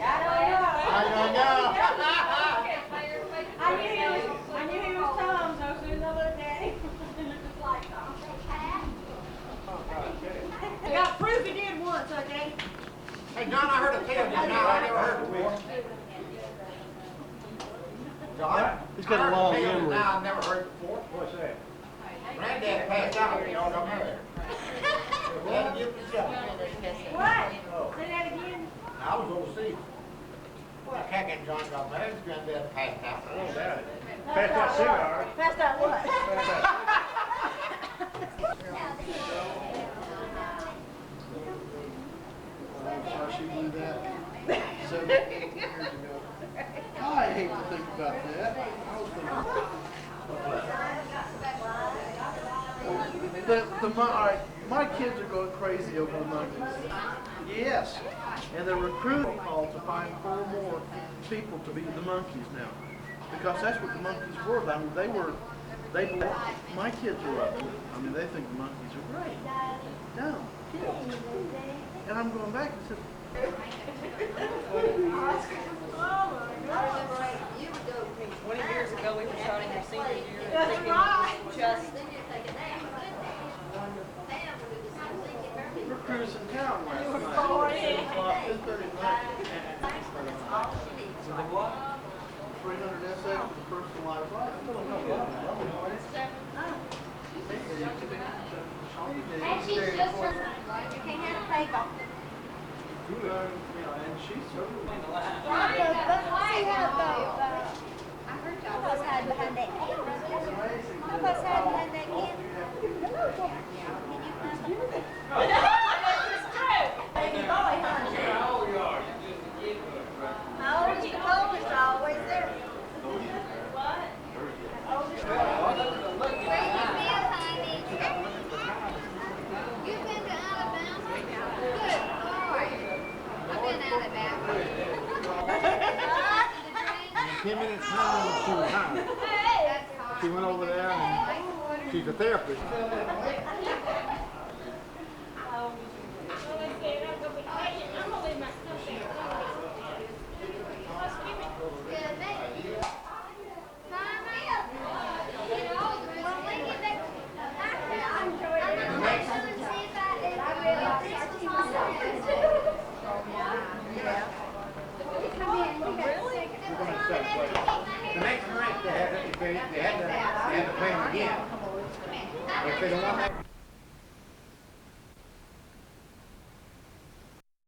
I don't know. I knew he was Tom, so as soon as I looked at him, he looked just like Tom. I got proof he did once, okay? Hey, John, I heard a tale just now I never heard before. John? He's got a I heard long tale just memory. now I've never heard before. What's that? Granddad passed out when y'all got married. Had to give the shot. What? Say that again? I was overseas. I can't get John got married, his granddad passed out. I don't doubt it. Pass that cigar. Passed out what? Pass How she blew that 17 years ago. I hate to think about that. I was thinking, all right, my kids are going crazy over the monkeys. Yes, and they're recruiting call to find 4 more people to be the monkeys now, because that's what the monkeys were. I mean, my kids are loving it. I mean, they think the monkeys are great. No, kids. And I'm going back and said, 20 years ago, we were starting our senior year. That's right. Just we're cruising town last night. 300 SX with a personalized life. And she's just her. You can't have a paper. And she's certainly I heard y'all was hiding behind that camera. I was hiding behind that camera. Can you find the How old is the oldest? Always there. Where you been, honey? You've been to Alabama? Good Lord. I've been to Alabama. 10 minutes time, she was high. That's hard. She went over there and she's a therapist. The next night they had to play them again. If they don't want that.